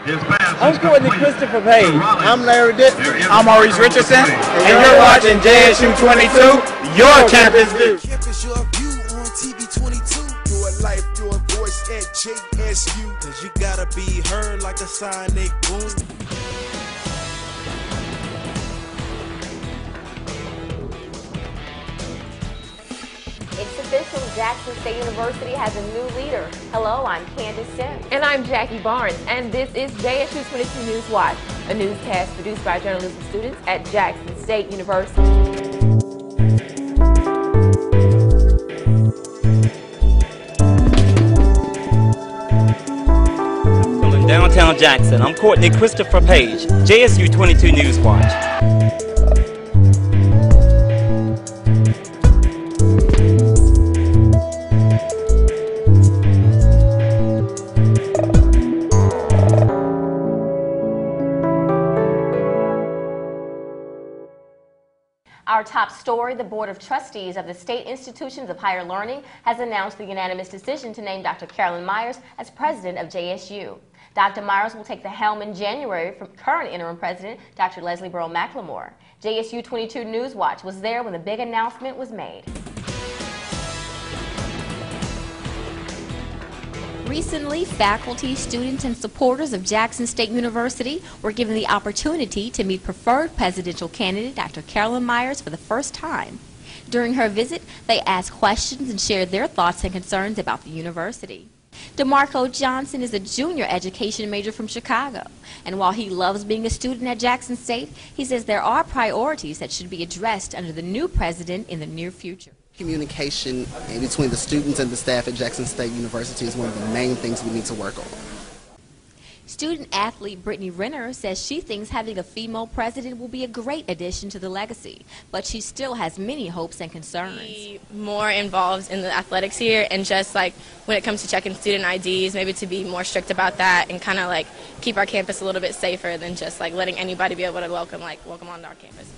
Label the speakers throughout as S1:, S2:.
S1: I'm Courtney Christopher Page. I'm Larry Dixon.
S2: I'm Maurice Richardson. And you're watching JSU22, your campus view.
S3: Campus your view on TV22. Your life, your voice at JSU. Cause you gotta be heard like a sonic boom.
S4: It's official, Jackson State University has a new leader. Hello, I'm Candace Sims.
S5: And I'm Jackie Barnes, and this is JSU22 Newswatch, a newscast produced by journalism students at Jackson State University.
S6: In downtown Jackson, I'm Courtney Christopher Page, JSU22 Newswatch.
S4: Our top story, the Board of Trustees of the State Institutions of Higher Learning has announced the unanimous decision to name Dr. Carolyn Myers as president of JSU. Dr. Myers will take the helm in January from current interim president, Dr. Leslie Burrow McLemore. JSU22 Newswatch was there when the big announcement was made.
S7: Recently, faculty, students, and supporters of Jackson State University were given the opportunity to meet preferred presidential candidate Dr. Carolyn Myers for the first time. During her visit, they asked questions and shared their thoughts and concerns about the university. DeMarco Johnson is a junior education major from Chicago, and while he loves being a student at Jackson State, he says there are priorities that should be addressed under the new president in the near future.
S8: Communication between the students and the staff at Jackson State University is one of the main things we need to work on.
S7: Student athlete Brittany Renner says she thinks having a female president will be a great addition to the legacy, but she still has many hopes and concerns.
S9: Be more involved in the athletics here, and just like when it comes to checking student IDs, maybe to be more strict about that and kind of like keep our campus a little bit safer than just like letting anybody be able to welcome onto our campus.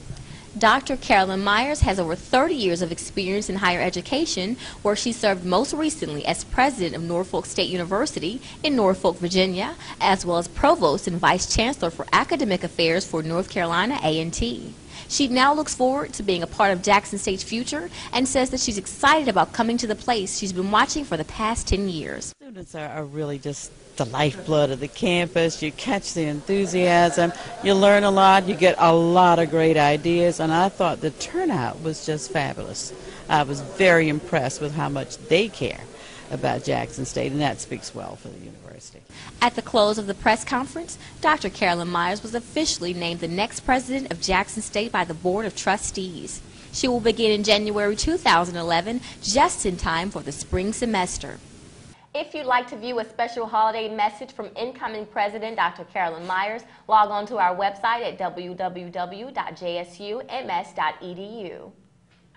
S7: Dr. Carolyn Myers has over 30 years of experience in higher education, where she served most recently as president of Norfolk State University in Norfolk, Virginia, as well as provost and vice chancellor for academic affairs for North Carolina A&T. She now looks forward to being a part of Jackson State's future and says that she's excited about coming to the place she's been watching for the past 10 years.
S10: Students are really just the lifeblood of the campus. You catch the enthusiasm, you learn a lot, you get a lot of great ideas, and I thought the turnout was just fabulous. I was very impressed with how much they care about Jackson State, and that speaks well for the university.
S7: At the close of the press conference, Dr. Carolyn Myers was officially named the next president of Jackson State by the Board of Trustees. She will begin in January 2011, just in time for the spring semester.
S4: If you'd like to view a special holiday message from incoming President Dr. Carolyn Myers, log on to our website at www.jsums.edu.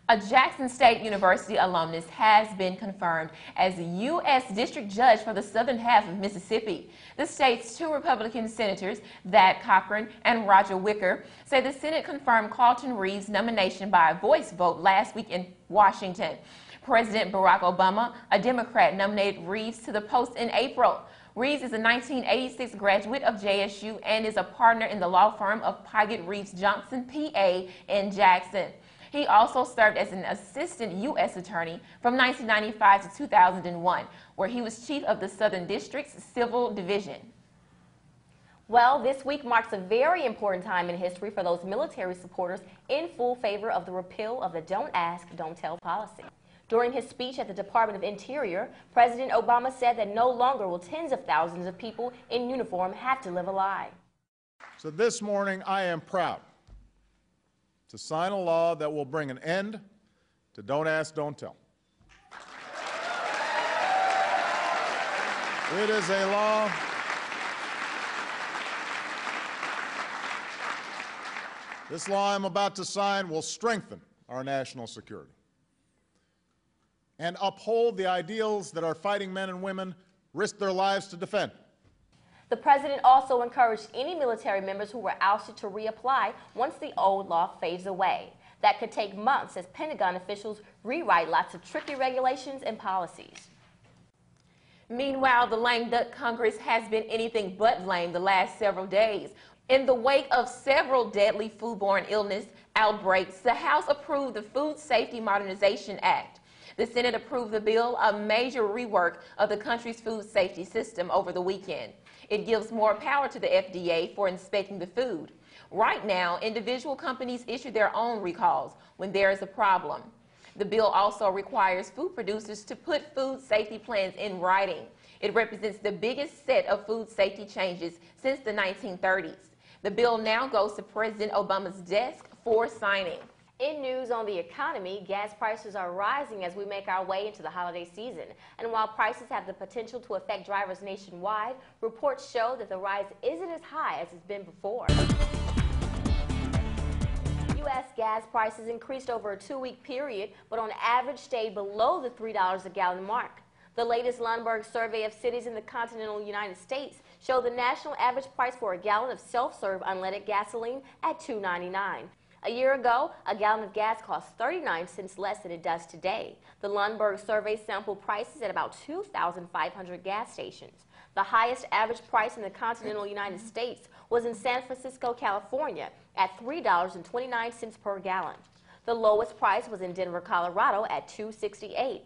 S5: A Jackson State University alumnus has been confirmed as the U.S. District Judge for the southern half of Mississippi. The state's two Republican senators, Thad Cochran and Roger Wicker, say the Senate confirmed Carlton Reed's nomination by a voice vote last week in Washington. President Barack Obama, a Democrat, nominated Reeves to the post in April. Reeves is a 1986 graduate of JSU and is a partner in the law firm of Pygott Reeves Johnson, PA, in Jackson. He also served as an assistant U.S. attorney from 1995 to 2001, where he was chief of the Southern District's Civil Division.
S4: Well, this week marks a very important time in history for those military supporters in full favor of the repeal of the Don't Ask, Don't Tell policy. During his speech at the Department of Interior, President Obama said that no longer will tens of thousands of people in uniform have to live a lie.
S11: So this morning, I am proud to sign a law that will bring an end to Don't Ask, Don't Tell. It is a law This law I'm about to sign will strengthen our national security and uphold the ideals that our fighting men and women risk their lives to defend.
S4: The president also encouraged any military members who were ousted to reapply once the old law fades away. That could take months as Pentagon officials rewrite lots of tricky regulations and policies.
S5: Meanwhile, the lame duck Congress has been anything but lame the last several days. In the wake of several deadly foodborne illness outbreaks, the House approved the Food Safety Modernization Act. The Senate approved the bill, a major rework of the country's food safety system over the weekend. It gives more power to the FDA for inspecting the food. Right now, individual companies issue their own recalls when there is a problem. The bill also requires food producers to put food safety plans in writing. It represents the biggest set of food safety changes since the 1930s. The bill now goes to President Obama's desk for signing.
S4: In news on the economy, gas prices are rising as we make our way into the holiday season. And while prices have the potential to affect drivers nationwide, reports show that the rise isn't as high as it's been before. U.S. gas prices increased over a 2-week period, but on average stayed below the $3 a gallon mark. The latest Lundberg survey of cities in the continental United States showed the national average price for a gallon of self-serve unleaded gasoline at $2.99. A year ago, a gallon of gas cost 39 cents less than it does today. The Lundberg survey sampled prices at about 2,500 gas stations. The highest average price in the continental United States was in San Francisco, California, at $3.29 per gallon. The lowest price was in Denver, Colorado, at $2.68.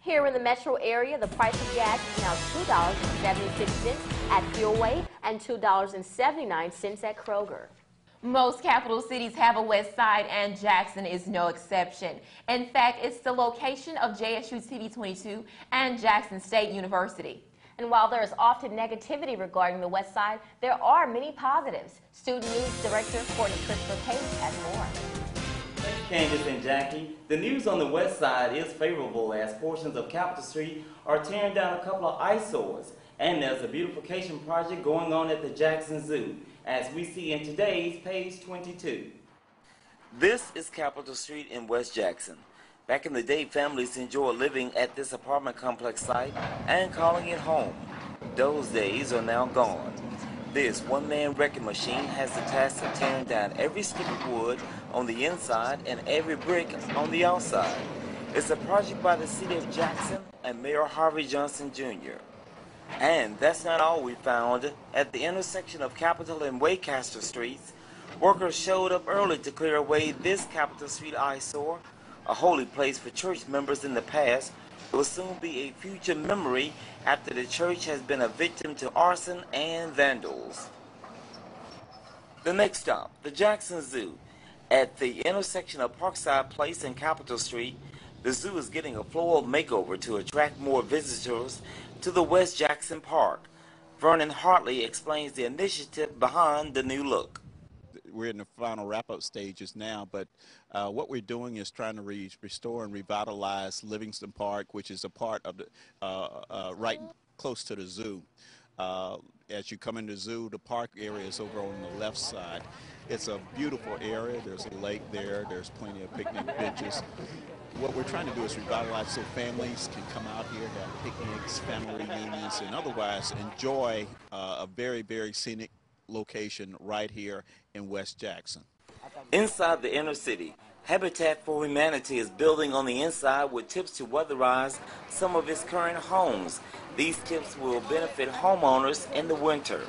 S4: Here in the metro area, the price of gas is now $2.76 at Fuelway and $2.79 at Kroger.
S5: Most capital cities have a west side, and Jackson is no exception. In fact, it's the location of Jsutv22 and Jackson State University.
S4: And while there is often negativity regarding the west side, there are many positives. Student News Director Christopher Page has more.
S6: Thanks, Candace and Jackie. The news on the west side is favorable as portions of Capitol Street are tearing down a couple of eyesores. And there's a beautification project going on at the Jackson Zoo, as we see in today's page 22.
S12: This is Capitol Street in West Jackson. Back in the day, families enjoyed living at this apartment complex site and calling it home. Those days are now gone. This one-man wrecking machine has the task of tearing down every strip of wood on the inside and every brick on the outside. It's a project by the City of Jackson and Mayor Harvey Johnson Jr. And that's not all we found. At the intersection of Capitol and Waycaster Streets, workers showed up early to clear away this Capitol Street eyesore, a holy place for church members in the past. It will soon be a future memory after the church has been a victim to arson and vandals. The next stop, the Jackson Zoo. At the intersection of Parkside Place and Capitol Street, the zoo is getting a floral makeover to attract more visitors to the West Jackson Park. Vernon Hartley explains the initiative behind the new look.
S13: We're in the final wrap-up stages now, but what we're doing is trying to restore and revitalize Livingston Park, which is a part of the right close to the zoo. As you come into the zoo, the park area is over on the left side. It's a beautiful area. There's a lake there. There's plenty of picnic benches. What we're trying to do is revitalize so families can come out here, have picnics, family reunions, and otherwise enjoy a very, very scenic location right here in West Jackson.
S12: Inside the inner city, Habitat for Humanity is building on the inside with tips to weatherize some of its current homes. These tips will benefit homeowners in the winter.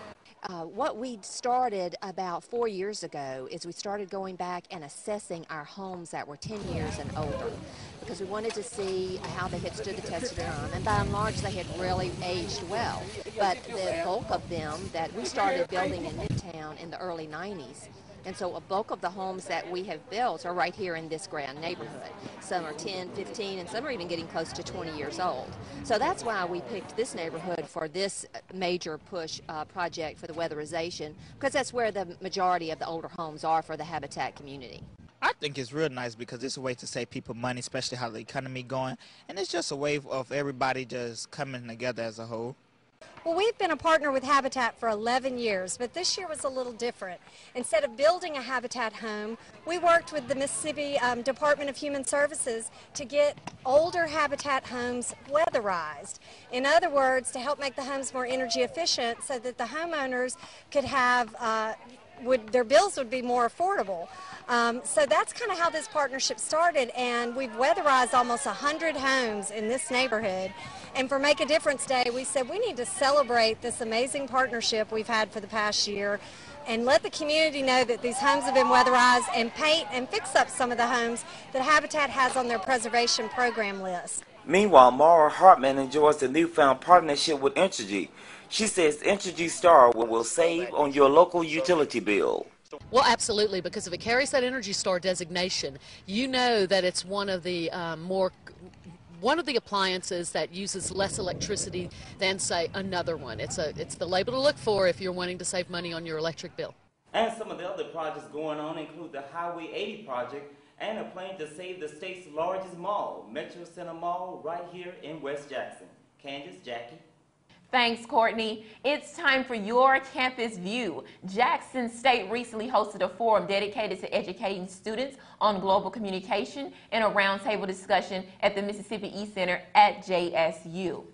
S14: What we started about 4 years ago is we started going back and assessing our homes that were 10 years and older, because we wanted to see how they had stood the test of time, and by and large they had really aged well. But the bulk of them that we started building in Midtown in the early 90s, and so a bulk of the homes that we have built are right here in this grand neighborhood. Some are 10, 15, and some are even getting close to 20 years old. So that's why we picked this neighborhood for this major push project for the weatherization, because that's where the majority of the older homes are for the Habitat community.
S15: I think it's real nice because it's a way to save people money, especially how the economy going, and it's just a way of everybody just coming together as a whole.
S16: Well, we've been a partner with Habitat for 11 years, but this year was a little different. Instead of building a Habitat home, we worked with the Mississippi Department of Human Services to get older Habitat homes weatherized. In other words, to help make the homes more energy efficient so that the homeowners could have their bills would be more affordable. So that's kind of how this partnership started, and we've weatherized almost 100 homes in this neighborhood. And for Make a Difference Day, we said we need to celebrate this amazing partnership we've had for the past year and let the community know that these homes have been weatherized, and paint and fix up some of the homes that Habitat has on their preservation program list.
S12: Meanwhile, Mara Hartman enjoys the newfound partnership with Entergy. She says Entergy Star will save on your local utility bill.
S17: Well, absolutely, because if it carries that Energy Star designation, you know that it's one of the appliances that uses less electricity than, say, another one. It's the label to look for if you're wanting to save money on your electric bill.
S6: And some of the other projects going on include the Highway 80 project and a plan to save the state's largest mall, Metro Center Mall, right here in West Jackson. Candace, Jackie.
S5: Thanks, Courtney. It's time for your campus view. Jackson State recently hosted a forum dedicated to educating students on global communication in a roundtable discussion at the Mississippi E-Center at JSU.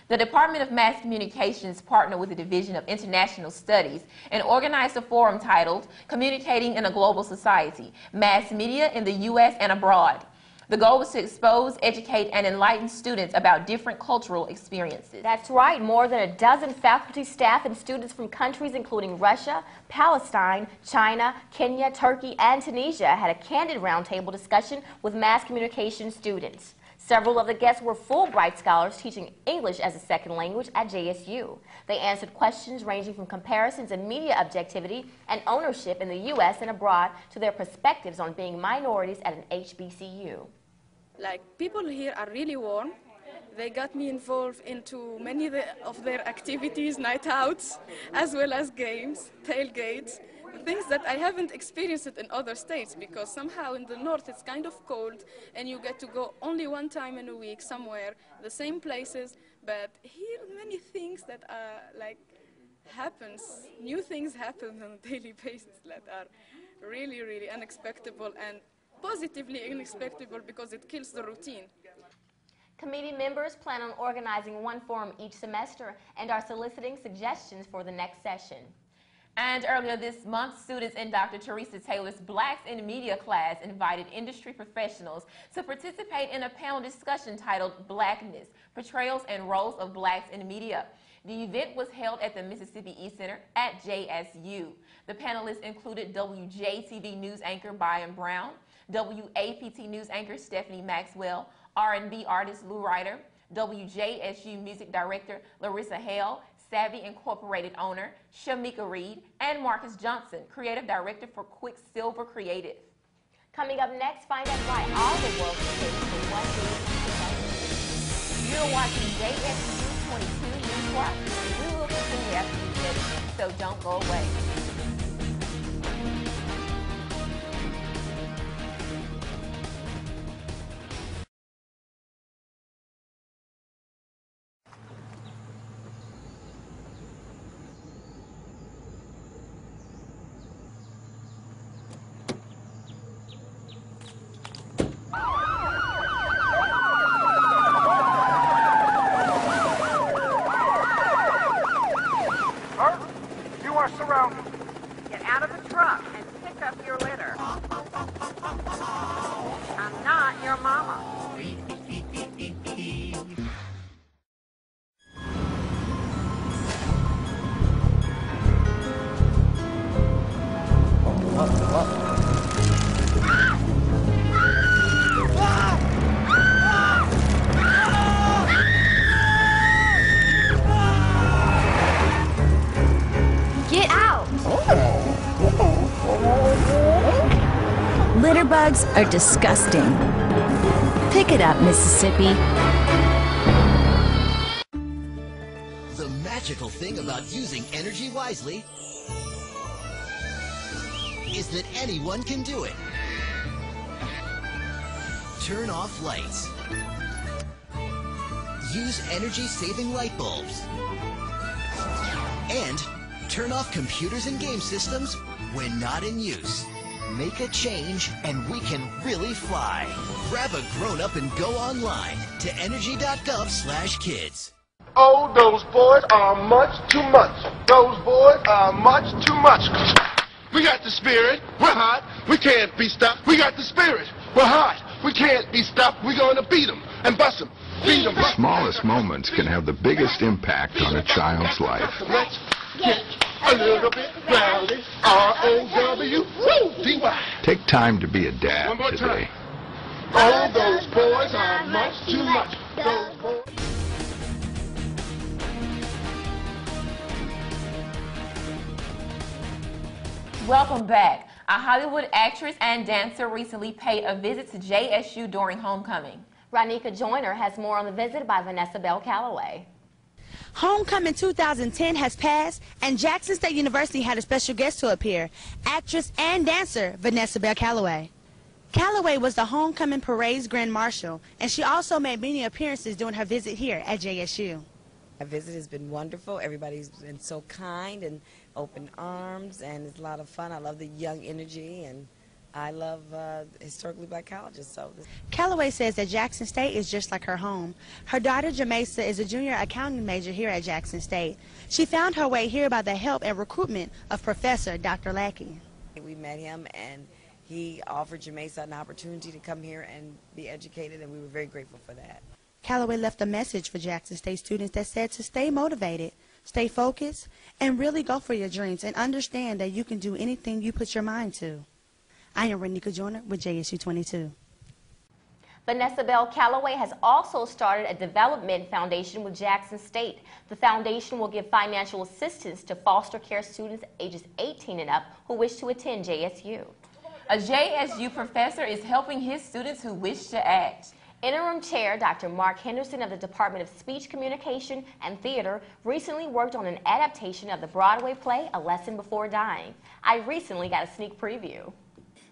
S5: The Department of Mass Communications partnered with the Division of International Studies and organized a forum titled Communicating in a Global Society, Mass Media in the U.S. and Abroad. The goal was to expose, educate, and enlighten students about different cultural experiences.
S4: That's right. More than a dozen faculty, staff, and students from countries including Russia, Palestine, China, Kenya, Turkey, and Tunisia had a candid roundtable discussion with mass communication students. Several of the guests were Fulbright scholars teaching English as a second language at JSU. They answered questions ranging from comparisons in media objectivity and ownership in the U.S. and abroad to their perspectives on being minorities at an HBCU.
S18: Like, people here are really warm. They got me involved into many of their activities, night outs, as well as games, tailgates, things that I haven't experienced it in other states, because somehow in the north it's kind of cold and you get to go only one time in a week somewhere, the same places, but here many things that happens, new things happen on a daily basis that are really, really unexpected and positively unexpected because it kills the routine.
S4: Committee members plan on organizing one forum each semester and are soliciting suggestions for the next session.
S5: And earlier this month, students in Dr. Teresa Taylor's Blacks in Media class invited industry professionals to participate in a panel discussion titled Blackness, Portrayals and Roles of Blacks in Media. The event was held at the Mississippi E-Center at JSU. The panelists included WJTV News anchor Byron Brown, WAPT News anchor Stephanie Maxwell, R&B artist Lou Ryder, WJSU music director Larissa Hale, Savvy Incorporated owner Shamika Reed, and Marcus Johnson, creative director for Quicksilver Creative.
S4: Coming up next, find out why all the world is waiting for one day. You're watching Jsutv22 Newswatch. We will continue after these messages, so don't go away.
S19: Litter bugs are disgusting. Pick it up, Mississippi.
S20: The magical thing about using energy wisely is that anyone can do it. Turn off lights. Use energy-saving light bulbs. And turn off computers and game systems when not in use. Make a change and we can really fly. Grab a grown-up and go online to energy.gov/kids.
S21: Oh, those boys are much too much. Those boys are much too much. We got the spirit. We're hot. We can't be stopped. We got the spirit. We're hot. We can't be stopped. We're going to beat them and bust them. Beat them.
S22: The smallest moments can have the biggest impact on a child's life.
S21: Let's get a little bit rowdy. R-O-W-D-Y.
S22: Take time to be a dad
S21: One more
S22: today.
S21: time. All those boys are much too much. Those boys.
S5: Welcome back. A Hollywood actress and dancer recently paid a visit to JSU during homecoming.
S4: Ronika Joyner has more on the visit by Vanessa Bell Calloway.
S23: Homecoming 2010 has passed, and Jackson State University had a special guest to appear, actress and dancer Vanessa Bell Calloway. Calloway was the homecoming parade's grand marshal, and she also made many appearances during her visit here at JSU.
S24: Our visit has been wonderful. Everybody's been so kind and open arms, and it's a lot of fun. I love the young energy, and I love historically black colleges.
S23: Calloway says that Jackson State is just like her home. Her daughter Jamesa is a junior accounting major here at Jackson State. She found her way here by the help and recruitment of Professor Dr. Lackey.
S24: We met him, and he offered Jamesa an opportunity to come here and be educated, and we were very grateful for that.
S23: Calloway left a message for Jackson State students that said to stay motivated, stay focused, and really go for your dreams, and understand that you can do anything you put your mind to. I am Ronika Joyner with JSU22.
S4: Vanessa Bell Calloway has also started a development foundation with Jackson State. The foundation will give financial assistance to foster care students ages 18 and up who wish to attend JSU.
S5: A JSU professor is helping his students who wish to act.
S4: Interim Chair Dr. Mark Henderson of the Department of Speech, Communication, and Theater recently worked on an adaptation of the Broadway play A Lesson Before Dying. I recently got a sneak preview.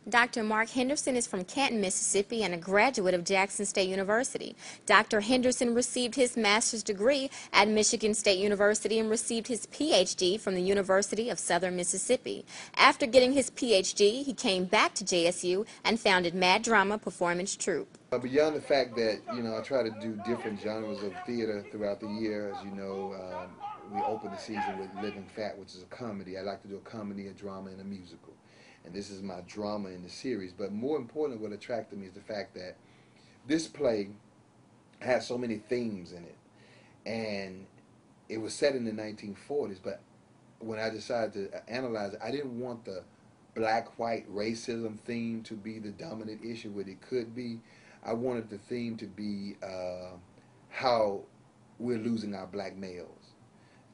S7: Dr. Mark Henderson is from Canton, Mississippi, and a graduate of Jackson State University. Dr. Henderson received his master's degree at Michigan State University and received his PhD from the University of Southern Mississippi. After getting his PhD, he came back to JSU and founded Mad Drama Performance Troupe.
S25: Beyond the fact that, I try to do different genres of theater throughout the year, as you know, we open the season with Living Fat, which is a comedy. I like to do a comedy, a drama, and a musical. And this is my drama in the series. But more importantly, what attracted me is the fact that this play has so many themes in it. And it was set in the 1940s, but when I decided to analyze it, I didn't want the black-white racism theme to be the dominant issue, what it could be. I wanted the theme to be how we're losing our black males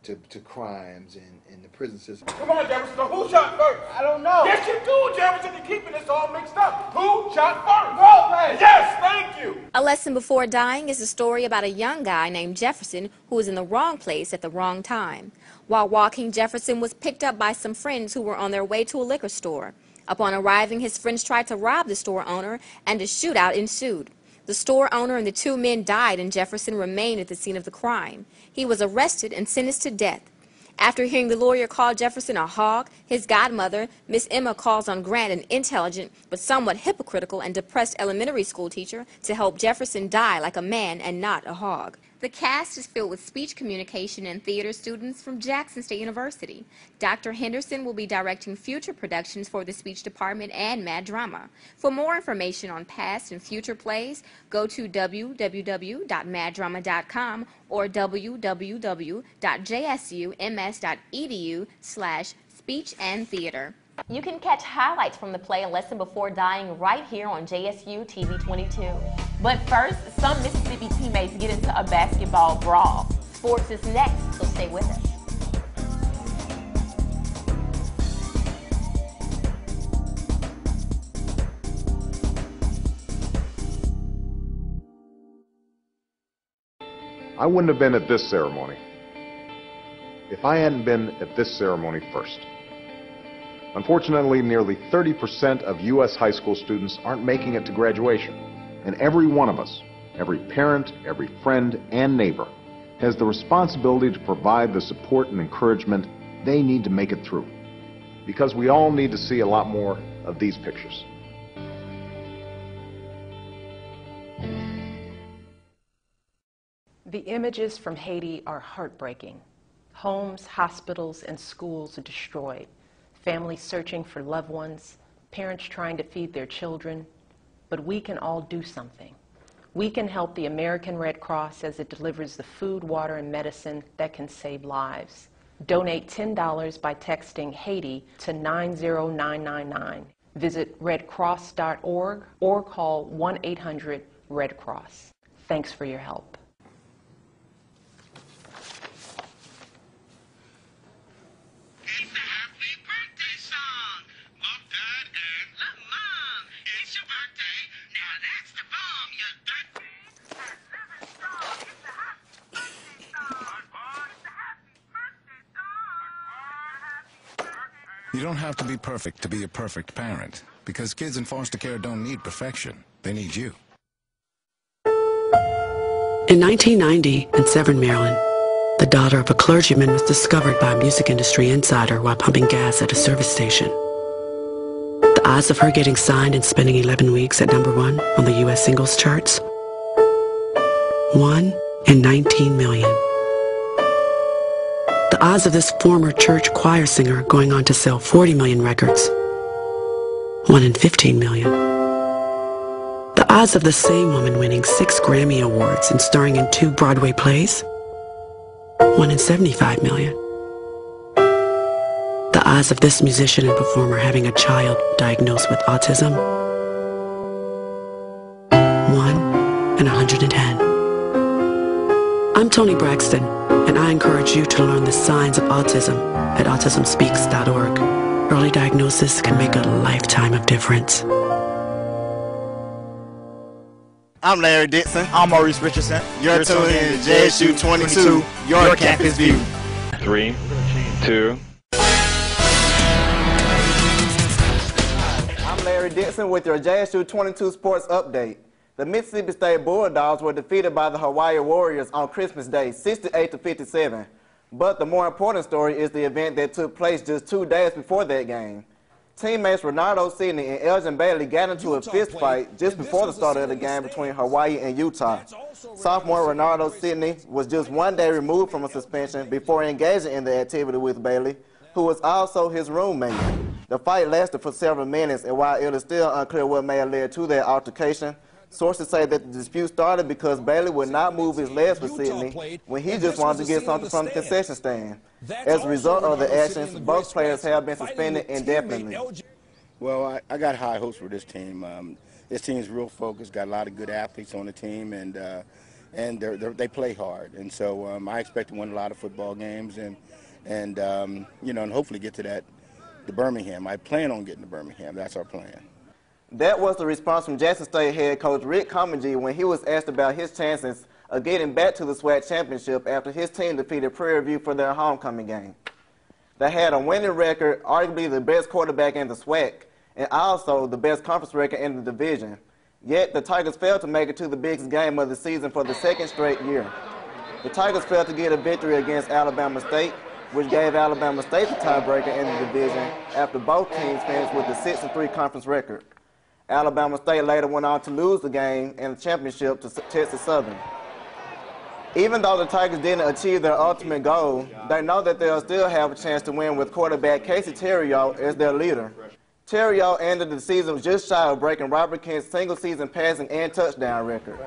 S25: to crimes and the prison system.
S2: Come on, Jefferson, who shot first? I don't know. Yes, you do, Jefferson. You're keeping this all mixed up. Who shot first? Role play. Yes, thank you.
S7: A Lesson Before Dying is a story about a young guy named Jefferson who was in the wrong place at the wrong time. While walking, Jefferson was picked up by some friends who were on their way to a liquor store. Upon arriving, his friends tried to rob the store owner, and a shootout ensued. The store owner and the two men died, and Jefferson remained at the scene of the crime. He was arrested and sentenced to death. After hearing the lawyer call Jefferson a hog, his godmother, Miss Emma, calls on Grant, an intelligent but somewhat hypocritical and depressed elementary school teacher, to help Jefferson die like a man and not a hog. The cast is filled with speech, communication, and theater students from Jackson State University. Dr. Henderson will be directing future productions for the speech department and Mad Drama. For more information on past and future plays, go to www.maddrama.com or www.jsums.edu/speech and theater.
S4: You can catch highlights from the play A Lesson Before Dying right here on JSU TV22.
S5: But first, some Mississippi teammates get into a basketball brawl.
S4: Sports is next, so stay with us.
S11: I wouldn't have been at this ceremony if I hadn't been at this ceremony first. Unfortunately, nearly 30% of U.S. high school students aren't making it to graduation. And every one of us, every parent, every friend, and neighbor, has the responsibility to provide the support and encouragement they need to make it through. Because we all need to see a lot more of these pictures.
S26: The images from Haiti are heartbreaking. Homes, hospitals, and schools are destroyed.
S1: families searching for loved ones, parents trying to feed their children, but we can all do something. We can help the American Red Cross as it delivers the food, water, and medicine that can save lives. Donate $10 by texting Haiti to 90999. Visit redcross.org or call 1-800-RED-CROSS. Thanks for your help.
S3: You don't have to be perfect to be a perfect parent, because kids in foster care don't need perfection. They need you.
S8: In 1990, in Severn, Maryland, the daughter of a clergyman was discovered by a music industry insider while pumping gas at a service station. The odds of her getting signed and spending 11 weeks at #1 on the U.S. singles charts? 1 in 19 million. The odds of this former church choir singer going on to sell 40 million records? 1 in 15 million. The odds of the same woman winning 6 Grammy Awards and starring in 2 Broadway plays? 1 in 75 million. The odds of this musician and performer having a child diagnosed with autism? 1 in 110. I'm Toni Braxton, and I encourage you to learn the signs of autism at autismspeaks.org. Early diagnosis can make a lifetime of difference.
S9: I'm Larry Dixon.
S10: I'm Maurice Richardson.
S9: You're tuned in to Jsutv22, your campus view.
S26: 3, 2.
S9: I'm Larry Dixon with your Jsutv22 sports update. The Mississippi State Bulldogs were defeated by the Hawaii Warriors on Christmas Day, 68-57. But the more important story is the event that took place just 2 days before that game. Teammates Renardo Sidney and Elgin Bailey got into a fist fight just before the start of the game between Hawaii and Utah. Sophomore Renardo Sidney was just 1 day removed from a suspension before engaging in the activity with Bailey, who was also his roommate. The fight lasted for several minutes, and while it is still unclear what may have led to that altercation, sources say that the dispute started because Bailey would not move his legs for Sidney when he just wanted to get something from the concession stand. As a result of the actions, both players have been suspended indefinitely.
S27: Well, I got high hopes for this team. This team is real focused, got a lot of good athletes on the team, and they play hard. And so I expect to win a lot of football games and hopefully get to the Birmingham. I plan on getting to Birmingham. That's our plan.
S9: That was the response from Jackson State head coach Rick Comagee when he was asked about his chances of getting back to the SWAC championship after his team defeated Prairie View for their homecoming game. They had a winning record, arguably the best quarterback in the SWAC, and also the best conference record in the division. Yet the Tigers failed to make it to the biggest game of the season for the second straight year. The Tigers failed to get a victory against Alabama State, which gave Alabama State the tiebreaker in the division after both teams finished with a 6-3 conference record. Alabama State later went on to lose the game and the championship to Texas Southern. Even though the Tigers didn't achieve their ultimate goal, they know that they'll still have a chance to win with quarterback Casey Terriot as their leader. Terriot ended the season just shy of breaking Robert Kent's single-season passing and touchdown record.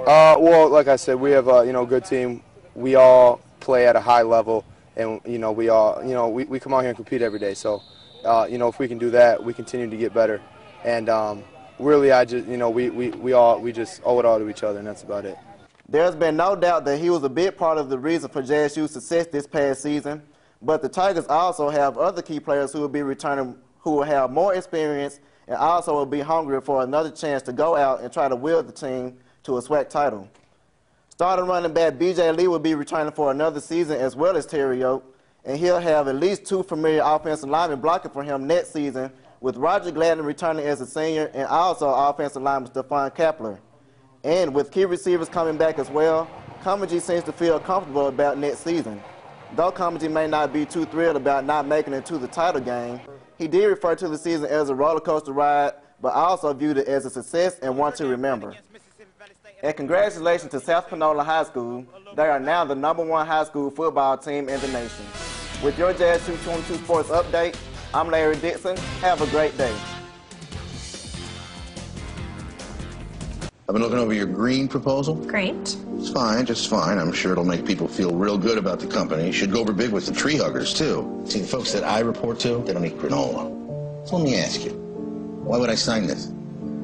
S28: Well, like I said, we have a good team. We all play at a high level, and we all we come out here and compete every day. So if we can do that, we continue to get better. And really, I just we just owe it all to each other, and that's about it.
S9: There's been no doubt that he was a big part of the reason for JSU's success this past season, but the Tigers also have other key players who will be returning, who will have more experience and also will be hungry for another chance to go out and try to wield the team to a SWAC title. Starting running back B.J. Lee will be returning for another season as well as Terriot, and he'll have at least 2 familiar offensive linemen blocking for him next season, with Roger Gladden returning as a senior and also offensive lineman Stephon Kapler. And with key receivers coming back as well, Comagee seems to feel comfortable about next season. Though Comagee may not be too thrilled about not making it to the title game, he did refer to the season as a roller coaster ride, but also viewed it as a success and one to remember. And congratulations to South Panola High School. They are now the #1 high school football team in the nation. With your Jsutv22 Sports Update, I'm Larry Dixon. Have a great day.
S21: I've been looking over your green proposal.
S6: Great.
S21: It's fine, just fine. I'm sure it'll make people feel real good about the company. You should go over big with the tree huggers, too. See, the folks that I report to, they don't eat granola. So let me ask you, why would I sign this?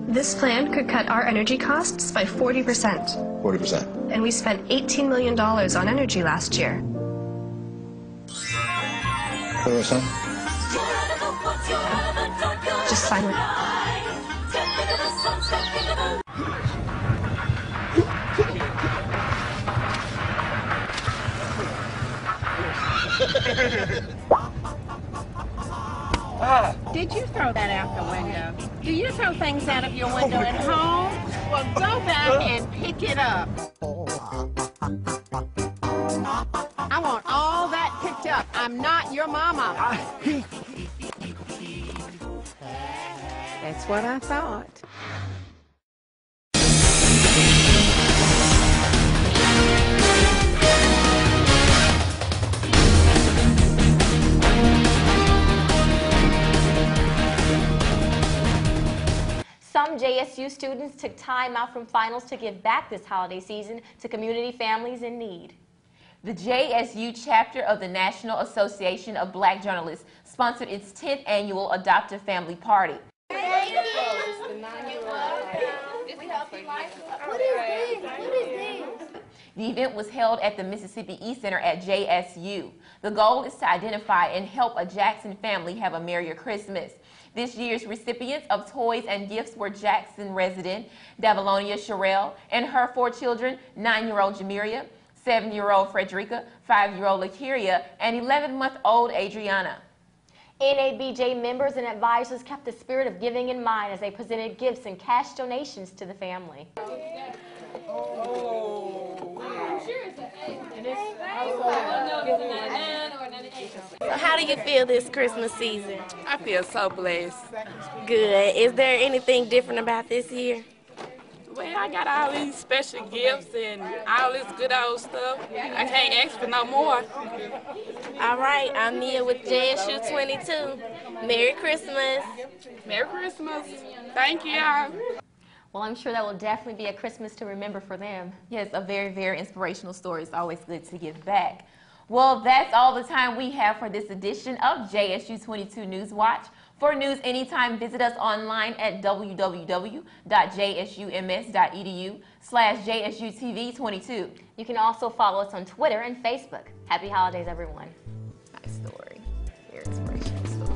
S6: This plan could cut our energy costs by 40%.
S21: 40%.
S6: And we spent $18 million on energy last year.
S21: What do I sign?
S6: Just sign it.
S10: Did you throw that out the window? Do you throw things out of your window at home? Well, go back and pick it up. I want all that picked up. I'm not your mama. That's what I thought.
S4: Some JSU students took time out from finals to give back this holiday season to community families in need.
S5: The JSU chapter of the National Association of Black Journalists sponsored its 10th annual Adoptive Family Party.
S10: What is this?
S5: The event was held at the Mississippi E Center at JSU. The goal is to identify and help a Jackson family have a merrier Christmas. This year's recipients of toys and gifts were Jackson resident Davalonia Sherelle and her 4 children, 9-year-old Jamiria, 7-year-old Frederica, 5-year-old Lakiria, and 11-month-old Adriana.
S4: NABJ members and advisors kept the spirit of giving in mind as they presented gifts and cash donations to the family.
S12: So how do you feel this Christmas season?
S13: I feel so blessed.
S12: Good. Is there anything different about this year?
S13: Well, I got all these special gifts and all this good old stuff. I can't ask for no more.
S12: All right, I'm Nia with Jsutv22. Merry Christmas.
S13: Merry Christmas. Thank you, y'all.
S4: Well, I'm sure that will definitely be a Christmas to remember for them.
S5: Yes, a very, very inspirational story. It's always good to give back. Well, that's all the time we have for this edition of JSU22 Newswatch. For news anytime, visit us online at www.jsums.edu/JSUTV22.
S4: You can also follow us on Twitter and Facebook. Happy holidays, everyone.
S5: Nice story. Very inspirational story.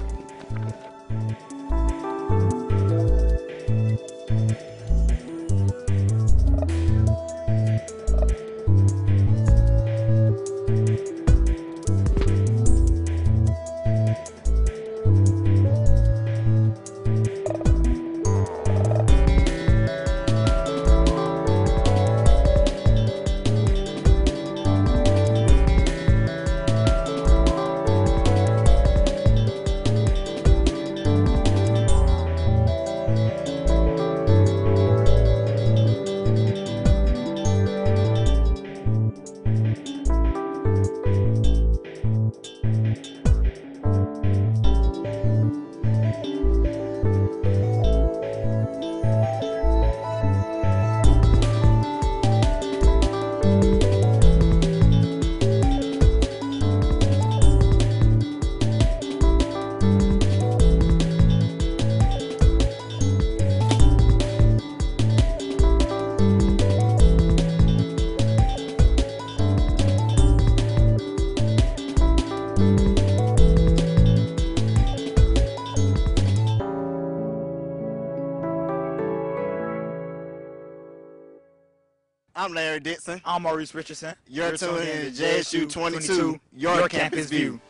S14: I'm Larry Dixon.
S15: I'm Maurice Richardson.
S14: You're tuned in to JSU22, your campus view.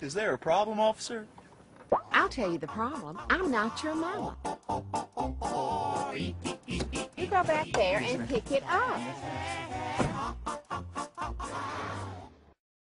S15: Is there a problem, officer?
S10: I'll tell you the problem. I'm not your mama. You go back there and pick it up.